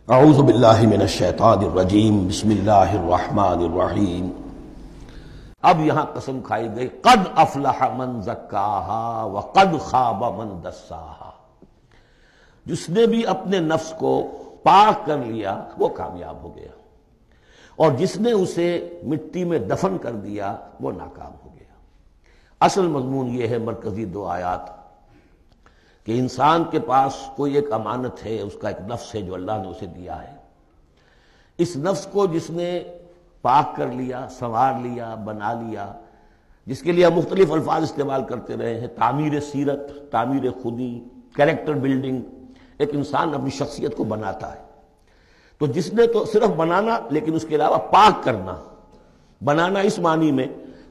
اعوذ باللہ من الشیطان الرجیم بسم اللہ الرحمن الرحیم۔ اب یہاں قسم کھائی گئی قد افلح من زکاہا وقد خاب من دساہا، جس نے بھی اپنے نفس کو پاک کر لیا وہ کامیاب ہو گیا، اور جس نے اسے مٹی میں دفن کر دیا وہ ناکام ہو گیا۔ اصل مضمون یہ ہے، مرکزی دو آیات، کہ انسان کے پاس کوئی ایک امانت ہے، اس کا ایک نفس ہے جو اللہ نے اسے دیا ہے۔ اس نفس کو جس نے پاک کر لیا، سنوار لیا، بنا لیا، جس کے لیے مختلف الفاظ استعمال کرتے رہے ہیں، تعمیر سیرت، تعمیر خودی، کریکٹر بلڈنگ، ایک انسان اپنی شخصیت کو بناتا ہے۔ تو جس نے تو صرف بنانا، لیکن اس کے علاوہ پاک کرنا، بنانا اس معنی میں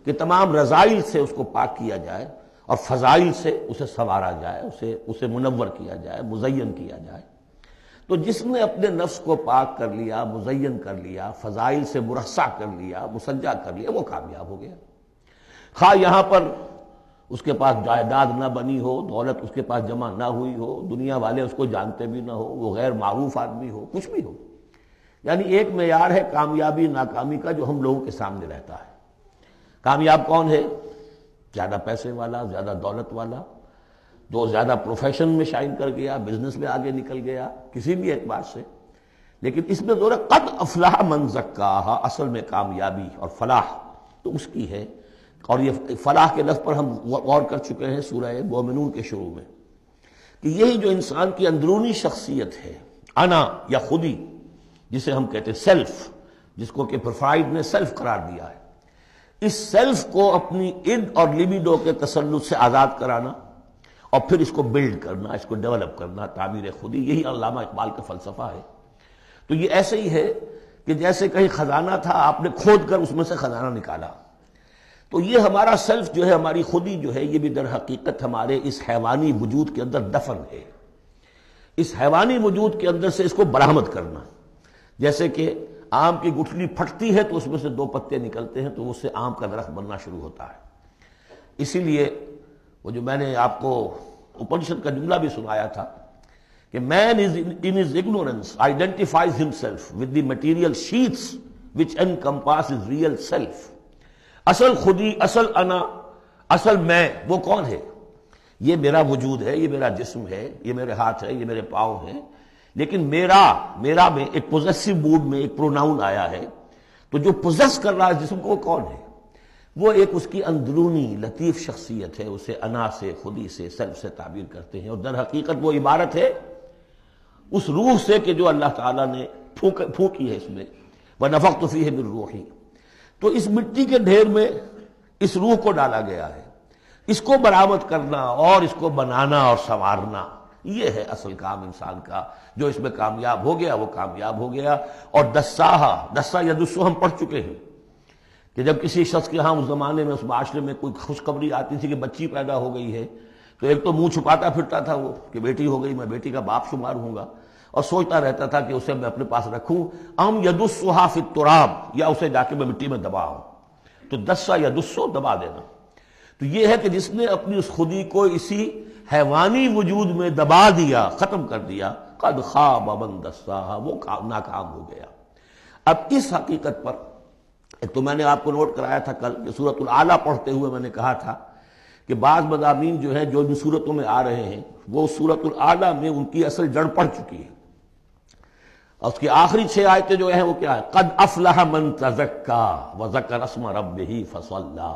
کہ تمام رذائل سے اس کو پاک کیا جائے اور فضائل سے اسے سنوارا جائے، اسے منور کیا جائے، مزین کیا جائے۔ تو جس نے اپنے نفس کو پاک کر لیا، مزین کر لیا، فضائل سے مرصع کر لیا، مسجع کر لیا، وہ کامیاب ہو گیا۔ خواہ یہاں پر اس کے پاس جائیداد نہ بنی ہو، دولت اس کے پاس جمع نہ ہوئی ہو، دنیا والے اس کو جانتے بھی نہ ہو، وہ غیر معروف آدمی ہو، کچھ بھی ہو، یعنی ایک معیار ہے کامیابی ناکامی کا جو ہم لوگوں کے سامنے رہتا ہے۔ کامیاب کون ہے؟ زیادہ پیسے والا، زیادہ دولت والا، جو زیادہ پروفیشن میں شائن کر گیا، بزنس میں آگے نکل گیا، کسی بھی اعتبار سے۔ لیکن اس میں زور ہے قد افلح من زکاہا، اصل میں کامیابی اور فلاح تو اس کی ہے۔ اور یہ فلاح کے لفظ پر ہم غور کر چکے ہیں سورہ مومنون کے شروع میں، کہ یہی جو انسان کی اندرونی شخصیت ہے، انا یا خودی، جسے ہم کہتے ہیں سیلف، جس کو کہ فروئڈ نے سیلف قرار دیا ہے، اس سیلف کو اپنی اڈ اور لیبیڈو کے تسلط سے آزاد کرانا اور پھر اس کو بلڈ کرنا، اس کو ڈیولپ کرنا، تعمیر خودی، یہی علامہ اقبال کا فلسفہ ہے۔ تو یہ ایسے ہی ہے کہ جیسے کہیں خزانہ تھا، آپ نے کھود کر اس میں سے خزانہ نکالا۔ تو یہ ہمارا سیلف جو ہے، ہماری خودی جو ہے، یہ بھی در حقیقت ہمارے اس حیوانی وجود کے اندر دفن ہے۔ اس حیوانی وجود کے اندر سے اس کو برآمد کرنا، جیسے کہ آم کی گٹھلی پھٹتی ہے تو اس میں سے دو پتے نکلتے ہیں تو اس سے آم کا درخت بننا شروع ہوتا ہے۔ اسی لیے وہ جو میں نے آپ کو اپنشد کا جملہ بھی سنایا تھا کہ man is in his ignorance identifies himself with the material sheaths which encompass his real self۔ اصل خودی، اصل انا، اصل میں وہ کون ہے؟ یہ میرا وجود ہے، یہ میرا جسم ہے، یہ میرے ہاتھ ہے، یہ میرے پاؤں ہیں، لیکن میرا میں ایک پوزیسو موڈ میں ایک پروناؤن آیا ہے، تو جو پوزیس کر رہا ہے جسم کو وہ کون ہے؟ وہ ایک اس کی اندرونی لطیف شخصیت ہے، اسے انا سے، خودی سے، سیلف سے تعبیر کرتے ہیں، اور در حقیقت وہ عبارت ہے اس روح سے کہ جو اللہ تعالیٰ نے پھونکی ہے اس میں، وَنَفَخْتُ فِيهِ مِن رُوحِي۔ تو اس مٹی کے ڈھیر میں اس روح کو ڈالا گیا ہے۔ اس کو برآمد کرنا اور اس کو بنانا اور سنوارنا، یہ ہے اصل کام انسان کا۔ جو اس میں کامیاب ہو گیا وہ کامیاب ہو گیا۔ اور دسا یدسو ہم پڑھ چکے ہیں کہ جب کسی شخص کے ہاں اس زمانے میں، اس معاشرے میں کوئی خوشخبری آتی تھی کہ بچی پیدا ہو گئی ہے، تو ایک تو منہ چھپاتا پھرتا تھا وہ کہ بیٹی ہو گئی، میں بیٹی کا باپ شمار ہوں گا، اور سوچتا رہتا تھا کہ اسے میں اپنے پاس رکھوں، ام یدسھا فی التراب، یا اسے جا کے میں مٹی میں دباؤں۔ تو دسا یدسو، دبا دینا۔ تو یہ ہے کہ جس نے اپنی اس خودی کو اسی حیوانی وجود میں دبا دیا، ختم کر دیا، قد خاب من دساہا، وہ ناکام ہو گیا۔ اب اس حقیقت پر ایک تو میں نے آپ کو نوٹ کرایا تھا کل کہ سورۃ الاعلیٰ پڑھتے ہوئے میں نے کہا تھا کہ بعض مضامین جو ہیں جو ان سورتوں میں آ رہے ہیں وہ سورۃ الاعلیٰ میں ان کی اصل جڑ پڑ چکی ہے، اور اس کی آخری 6 آیتیں جو ہیں وہ کیا ہے؟ قد افلح من تزکا وذکر اسم ربہ فصلی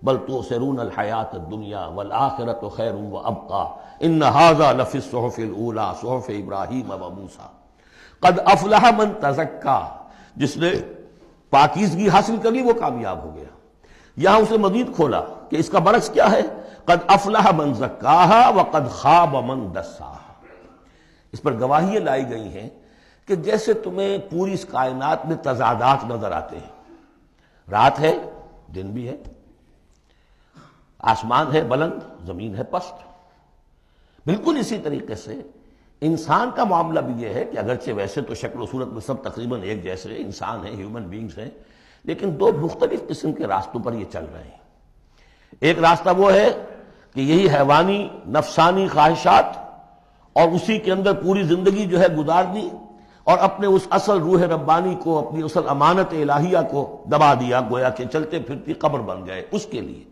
بل تؤثرون الحیاۃ الدنیا والآخرۃ خیر وابقی ان ھذا لفی الصحف الاولی صحف ابراہیم وموسیٰ۔ قد افلح من تزکا، جس نے پاکیزگی حاصل کر لی وہ کامیاب ہو گیا۔ یہاں اسے مزید کھولا کہ اس کا برعکس کیا ہے؟ قد افلح من زکاہا وقد خاب من دساہا۔ اس پر گواہیاں لائی گئی ہیں کہ جیسے تمہیں پوری اس کائنات میں تضادات نظر آتے ہیں، رات ہے، دن بھی ہے، آسمان ہے بلند، زمین ہے پست، بالکل اسی طریقے سے انسان کا معاملہ بھی یہ ہے کہ اگرچہ ویسے تو شکل و صورت میں سب تقریباً ایک جیسے انسان ہیں، ہیومن بینگز ہیں، لیکن دو مختلف قسم کے راستوں پر یہ چل رہے ہیں۔ ایک راستہ وہ ہے کہ یہی حیوانی نفسانی خواہشات اور اسی کے اندر پوری زندگی جو ہے گزارنی، اور اپنے اس اصل روح ربانی کو، اپنی اصل امانت الہیہ کو دبا دیا، گویا کہ چلتے پھرتی قبر بن گئے اس کے لیے۔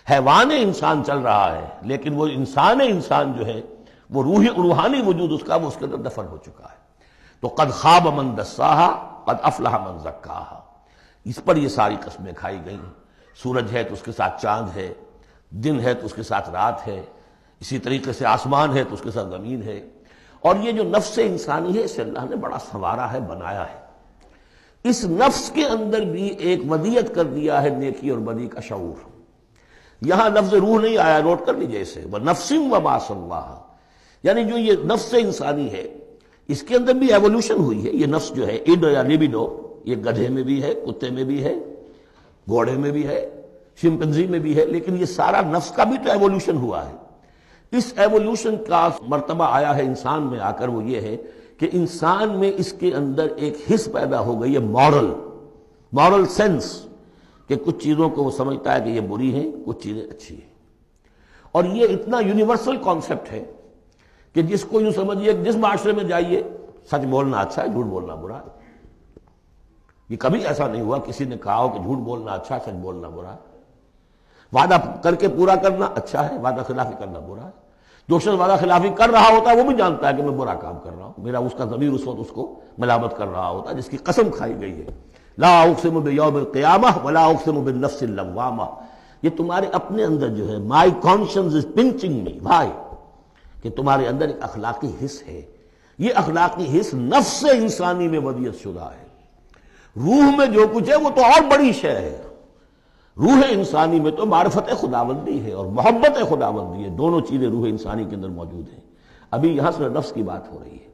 حیوان انسان چل رہا ہے، لیکن وہ انسان جو ہے وہ روحانی وجود اس کا، وہ اس کے اندر دفن ہو چکا ہے۔ تو قد خواب من دساہا قد افلح من زکاہا، اس پر یہ ساری قسمیں کھائی گئی ہیں۔ سورج ہے تو اس کے ساتھ چاند ہے، دن ہے تو اس کے ساتھ رات ہے، اسی طریقے سے آسمان ہے تو اس کے ساتھ زمین ہے۔ اور یہ جو نفس انسانی ہے، اسے اللہ نے بڑا سنوارا ہے، بنایا ہے۔ اس نفس کے اندر بھی ایک ودیت کر دیا ہے نیکی اور بدی کا شعور۔ یہاں لفظ روح نہیں آیا، نوٹ کر لیجیے اسے، وَنَفْسٍ وَمَا سَوَّاهَا، یعنی جو یہ نفس انسانی ہے اس کے اندر بھی ایوولوشن ہوئی ہے۔ یہ نفس جو ہے اڈ یا لیبیڈو، یہ گدھے میں بھی ہے، کتے میں بھی ہے، گھوڑے میں بھی ہے، شمپنزی میں بھی ہے، لیکن یہ سارا نفس کا بھی تو ایوولوشن ہوا ہے۔ اس ایوولوشن کا مرتبہ آیا ہے انسان میں آ کر، وہ یہ ہے کہ انسان میں اس کے اندر ایک حس پیدا ہو گئی ہے، مورل سینس، کہ کچھ چیزوں کو وہ سمجھتا ہے کہ یہ بری ہیں، کچھ چیزیں اچھی ہیں۔ اور یہ اتنا یونیورسل کانسیپٹ ہے کہ جس کو یوں سمجھیے کہ جس معاشرے میں جائیے سچ بولنا اچھا ہے، جھوٹ بولنا برا ہے۔ یہ کبھی ایسا نہیں ہوا کسی نے کہا ہو کہ جھوٹ بولنا اچھا ہے، سچ بولنا برا ہے۔ وعدہ کر کے پورا کرنا اچھا ہے، وعدہ خلافی کرنا برا ہے۔ جو شخص وعدہ خلافی کر رہا ہوتا ہے وہ بھی جانتا ہے کہ میں برا کام کر رہا ہوں، میرا اس کا ضمیر اس وقت اس کو ملامت کر رہا ہوتا ہے، جس کی قسم کھائی گئی ہے۔ لا اقسم بیوم القیامہ ولا اقسم بالنفس اللوامہ، یہ تمہارے اپنے اندر جو ہے، مائی کانشنس از پنچنگ می بھائی، کہ تمہارے اندر ایک اخلاقی حس ہے۔ یہ اخلاقی حس نفس انسانی میں ودیت شدہ ہے۔ روح میں جو کچھ ہے وہ تو اور بڑی شے ہے۔ روح انسانی میں تو معرفت خداوندی ہے اور محبت خداوندی ہے، دونوں چیزیں روح انسانی کے اندر موجود ہیں۔ ابھی یہاں سے نفس کی بات ہو رہی ہے۔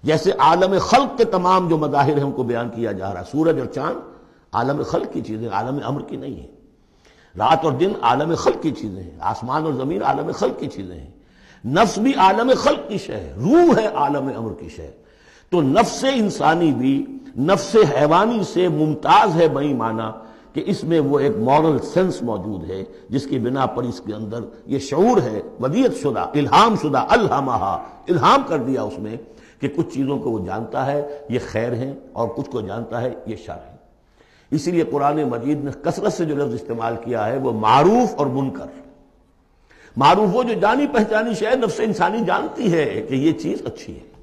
جیسے عالم خلق کے تمام جو مظاہر ہیں ان کو بیان کیا جا رہا ہے، سورج اور چاند عالم خلق کی چیزیں، عالم امر کی نہیں ہیں۔ رات اور دن عالم خلق کی چیزیں ہیں، آسمان اور زمین عالم خلق کی چیزیں ہیں۔ نفس بھی عالم خلق کی شے ہے، روح ہے عالم امر کی شے۔ تو نفس انسانی بھی نفس حیوانی سے ممتاز ہے بئی معنی کہ اس میں وہ ایک مورل سینس موجود ہے، جس کی بنا پر اس کے اندر یہ شعور ہے، ودیت شدہ، الہام شدہ، الہمہا، الہام کر دیا اس میں کہ کچھ چیزوں کو وہ جانتا ہے یہ خیر ہیں، اور کچھ کو جانتا ہے یہ شر ہے۔ اسی لیے قرآن مجید نے کثرت سے جو لفظ استعمال کیا ہے وہ معروف اور منکر۔ معروف وہ جو جانی پہچانی شے نفس انسانی جانتی ہے کہ یہ چیز اچھی ہے،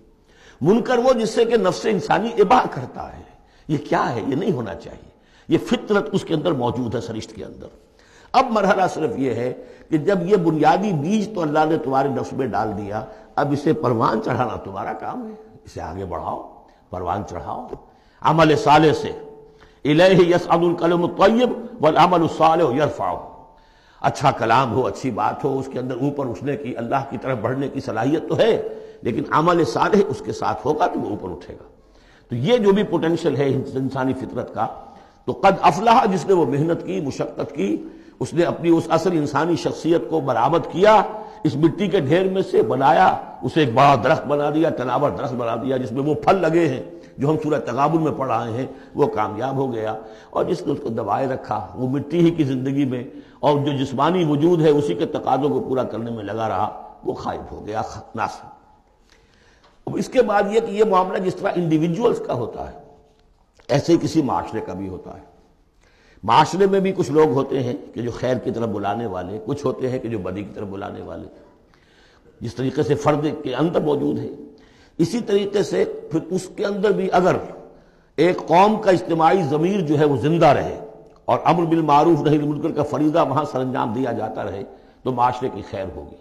منکر وہ جس سے کہ نفس انسانی اباہ کرتا ہے یہ کیا ہے، یہ نہیں ہونا چاہیے، یہ فطرت اس کے اندر موجود ہے، سرشت کے اندر۔ اب مرحلہ صرف یہ ہے کہ جب یہ بنیادی بیج تو اللہ نے تمہارے نفس میں ڈال دیا، اب اسے پروان چڑھانا تمہارا کام ہے، اسے آگے بڑھاؤ، پروان چڑھاؤ عمل صالح سے۔ الیہ یصعد الکلم الطیب والعمل الصالح یرفعہ، اچھا کلام ہو، اچھی بات ہو، اس کے اندر اوپر اٹھنے کی، اللہ کی طرف بڑھنے کی صلاحیت تو ہے، لیکن عمل صالح اس کے ساتھ ہوگا تو وہ اوپر اٹھے گا۔ تو یہ جو بھی پوٹینشل ہے انسانی فطرت کا، تو قد افلح، جس نے وہ محنت کی، مشقت کی، اس نے اپنی اس اصل انسانی شخصیت کو برآمد کیا، اس مٹی کے ڈھیر میں سے بنایا، اسے ایک بڑا درخت بنا دیا، تناور درخت بنا دیا جس میں وہ پھل لگے ہیں جو ہم سورہ تغابن میں پڑھ رہے ہیں، وہ کامیاب ہو گیا۔ اور جس نے اس کو دبائے رکھا، وہ مٹی ہی کی زندگی میں، اور جو جسمانی وجود ہے اسی کے تقاضوں کو پورا کرنے میں لگا رہا، وہ غائب ہو گیا، ناصب۔ اب اس کے بعد یہ کہ یہ معاملہ جس طرح انڈیویجولز کا ہوتا ہے ایسے ہی کسی معاشرے کا بھی ہوتا ہے۔ معاشرے میں بھی کچھ لوگ ہوتے ہیں کہ جو خیر کی طرف بلانے والے، کچھ ہوتے ہیں کہ جو بدی کی طرف بلانے والے، جس طریقے سے فرد کے اندر موجود ہے، اسی طریقے سے پھر اس کے اندر بھی اگر ایک قوم کا اجتماعی ضمیر جو ہے وہ زندہ رہے اور امر بالمعروف نہی عن المنکر کا فریضہ وہاں سر انجام دیا جاتا رہے تو معاشرے کی خیر ہوگی۔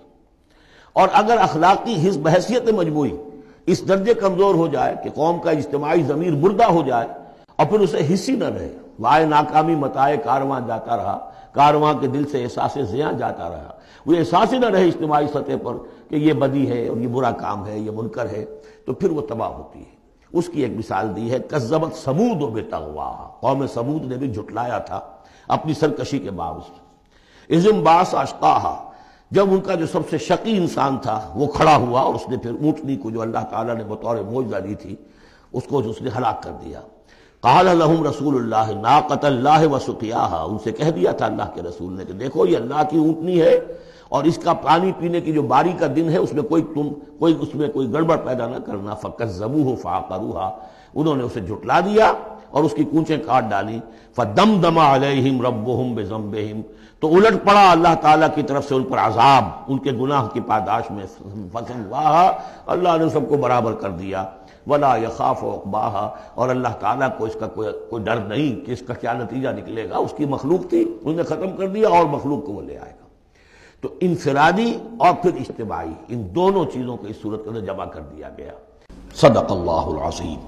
اور اگر اخلاقی حس بحیثیت مجموعی اس درجے کمزور ہو جائے کہ قوم کا اجتماعی ضمیر مردہ ہو جائے اور پھر اسے حس ہی نہ رہے، وائے ناکامی متائے کارواں جاتا رہا، کارواں کے دل سے احساس زیاں جاتا رہا، وہ احساس ہی نہ رہے اجتماعی سطح پر کہ یہ بدی ہے اور یہ برا کام ہے، یہ منکر ہے، تو پھر وہ تباہ ہوتی ہے۔ اس کی ایک مثال دی ہے، کذبت ثمود بطغواہا، قوم ثمود نے بھی جھٹلایا تھا اپنی سرکشی کے باوجود۔ اذ انبعث اشقاہا، جب ان کا جو سب سے شقی انسان تھا وہ کھڑا ہوا اور اس نے پھر اونٹنی کو جو اللہ تعالیٰ نے بطور معجزہ دی تھی اس کو اس نے ہلاک کر دیا۔ قال لهم رسول اللہ ناقۃ اللہ وسقیاہا، ان سے کہہ دیا تھا اللہ کے رسول نے کہ دیکھو یہ اللہ کی اونٹنی ہے اور اس کا پانی پینے کی جو باری کا دن ہے اس میں کوئی گڑبڑ پیدا نہ کرنا. فَكَذَّبُوهُ فَعَقَرُوهَا، انہوں نے اسے جھٹلا دیا اور اس کی کونچیں کاٹ ڈالی. فَدَمْدَمَ عَلَيْهِمْ رَبُّهُمْ بِذَنبِهِمْ، تو الٹ پڑا اللہ تعالیٰ کی طرف سے ان پر عذاب ان کے گناہ کی پاداش میں. فَسَوَّاهَا، اللہ نے سب کو برابر کر دیا. وَلَا يَخَافُ عُقْبَاهَا، اور اللہ تعالیٰ کو اس کا کوئی ڈر نہیں کہ اس کا کیا نتیجہ نکلے گا. اس کی مخلوق تھی، اس نے ختم کر دیا اور مخلوق کو وہ لے آئے گا. تو انفرادی اور پھر اجتماعی، ان دونوں چیزوں کو اس صورت کے اندر جمع کر دیا گیا. صدق اللہ العظیم.